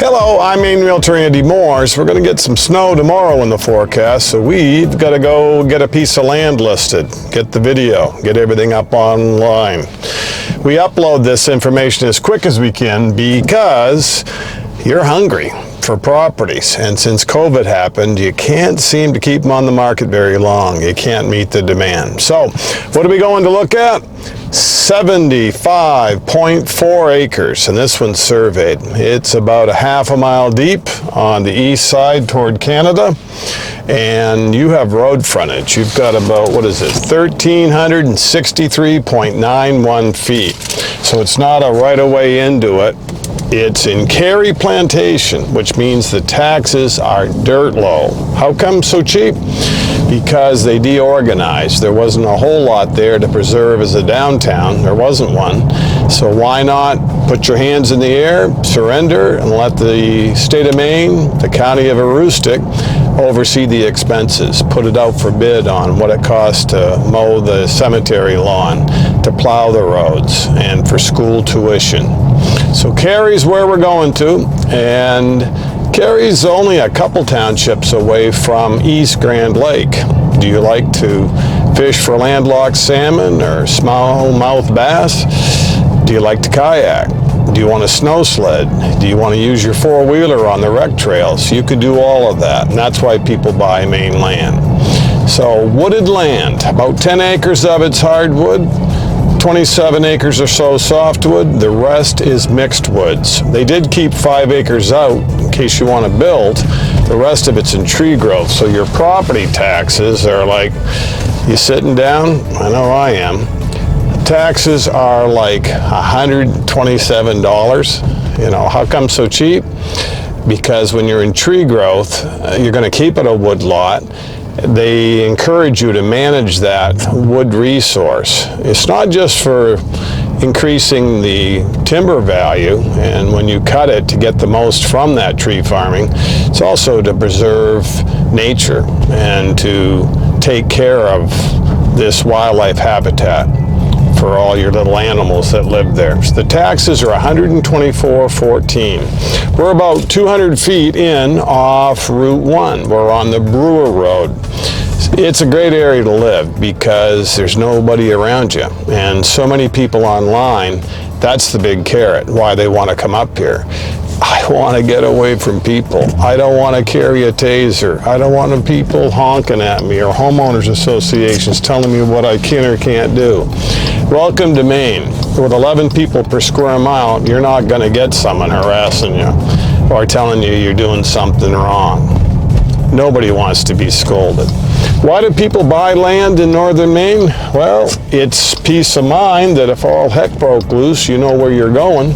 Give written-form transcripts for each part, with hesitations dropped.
Hello, I'm Maine Realtor Andy Moores. We're going to get some snow tomorrow in the forecast, so we've got to go get a piece of land listed, get the video, get everything up online. We upload this information as quick as we can because you're hungry for properties, and since COVID happened, you can't seem to keep them on the market very long. You can't meet the demand. So, what are we going to look at? 75.4 acres, and this one's surveyed. It's about a half a mile deep on the east side toward Canada, and you have road frontage. You've got about, 1,363.91 feet. So it's not a right-of-way into it. It's in Cary Plantation, which means the taxes are dirt low. How come so cheap? Because they deorganized. There wasn't a whole lot there to preserve as a downtown. There wasn't one. So why not put your hands in the air, surrender, and let the state of Maine, the county of Aroostook, oversee the expenses. Put it out for bid on what it costs to mow the cemetery lawn, to plow the roads, and for school tuition. So Cary's where we're going to, and Cary's only a couple townships away from East Grand Lake. Do you like to fish for landlocked salmon or smallmouth bass? Do you like to kayak? Do you want to snow sled? Do you want to use your four-wheeler on the rec trails? You could do all of that, and that's why people buy Maine land. So wooded land, about 10 acres of it's hardwood, 27 acres or so softwood, the rest is mixed woods. They did keep 5 acres out in case you want to build. The rest of it's in tree growth, so your property taxes are like, you sitting down? I know I am. Taxes are like $127. You know, how come so cheap? Because when you're in tree growth, you're going to keep it a wood lot. They encourage you to manage that wood resource. It's not just for increasing the timber value, and when you cut it to get the most from that tree farming, it's also to preserve nature and to take care of this wildlife habitat for all your little animals that live there. So the taxes are $124.14. We're about 200 feet in off Route 1. We're on the Brewer Road. It's a great area to live because there's nobody around you, and so many people online. That's the big carrot, why they want to come up here. I want to get away from people. I don't want to carry a taser. I don't want people honking at me or homeowners associations telling me what I can or can't do. Welcome to Maine. With 11 people per square mile, you're not going to get someone harassing you or telling you you're doing something wrong. Nobody wants to be scolded. Why do people buy land in northern Maine? Well, it's peace of mind that if all heck broke loose, you know where you're going.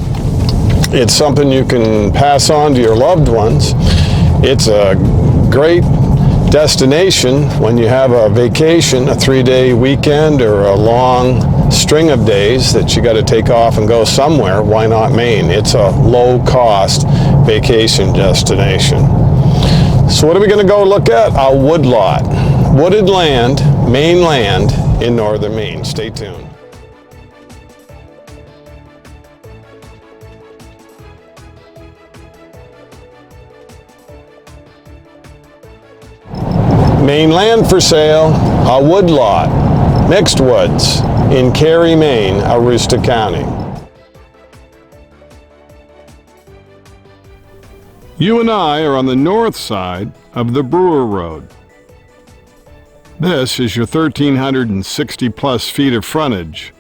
It's something you can pass on to your loved ones. It's a great destination when you have a vacation, a 3-day weekend or a long string of days that you got to take off and go somewhere. Why not Maine? It's a low-cost vacation destination. So what are we going to go look at? A woodlot. Wooded land, Maine land in northern Maine. Stay tuned. Maine land for sale, a woodlot, mixed woods in Cary, Maine, Aroostook County. You and I are on the north side of the Brewer Road. This is your 1,360 plus feet of frontage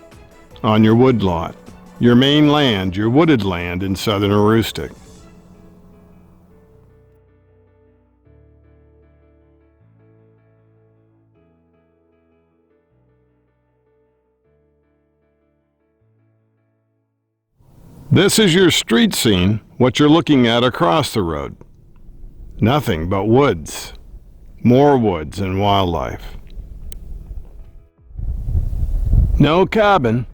on your woodlot, your Maine land, your wooded land in southern Aroostook. This is your street scene, what you're looking at across the road. Nothing but woods, more woods and wildlife. No cabin,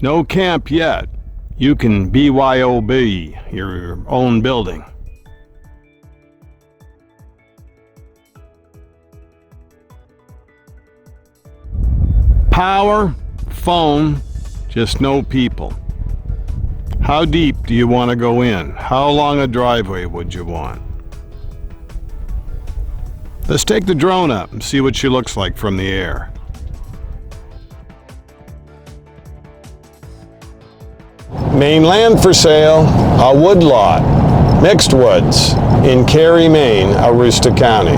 no camp yet. You can BYOB your own building. Power, phone, just no people. How deep do you want to go in? How long a driveway would you want? Let's take the drone up and see what she looks like from the air. Maine land for sale, a woodlot, mixed woods, in Cary, Maine, Aroostook County.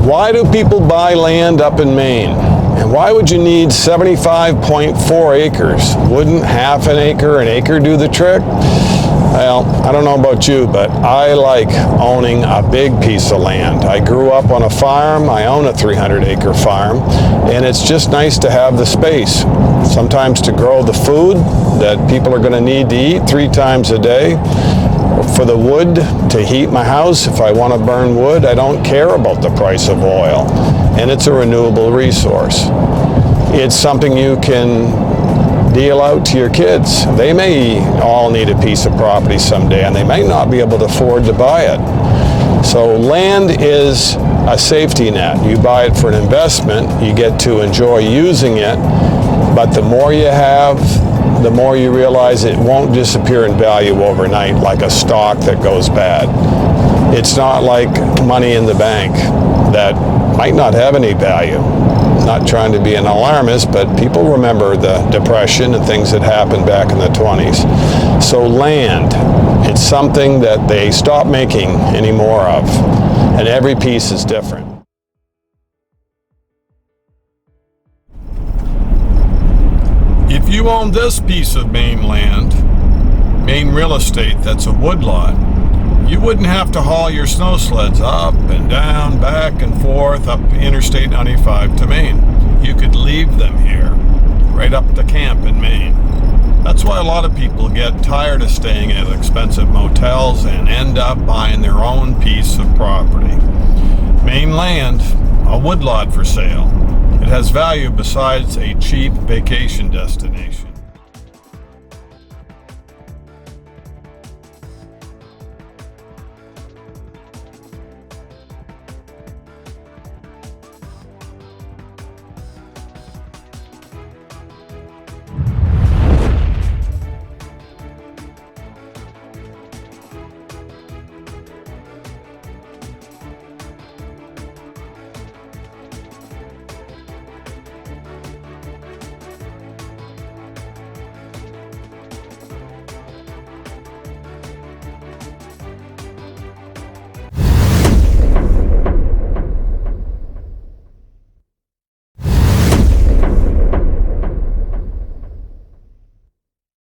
Why do people buy land up in Maine? And why would you need 75.4 acres? Wouldn't half an acre do the trick? Well, I don't know about you, but I like owning a big piece of land. I grew up on a farm. I own a 300-acre farm, and it's just nice to have the space. Sometimes to grow the food that people are going to need to eat 3 times a day. For the wood to heat my house, if I want to burn wood, I don't care about the price of oil. And it's a renewable resource. It's something you can deal out to your kids. They may all need a piece of property someday, and they might not be able to afford to buy it. So land is a safety net. You buy it for an investment, you get to enjoy using it, but the more you have, the more you realize it won't disappear in value overnight like a stock that goes bad. It's not like money in the bank that might not have any value. Not trying to be an alarmist, but people remember the Depression and things that happened back in the 20s. So land, it's something that they stopped making any more of, and every piece is different. If you own this piece of Maine land, Maine real estate that's a woodlot, you wouldn't have to haul your snow sleds up and down, back and forth up Interstate 95 to Maine. You could leave them here, right up to camp in Maine. That's why a lot of people get tired of staying at expensive motels and end up buying their own piece of property. Maine land, a woodlot for sale. It has value besides a cheap vacation destination.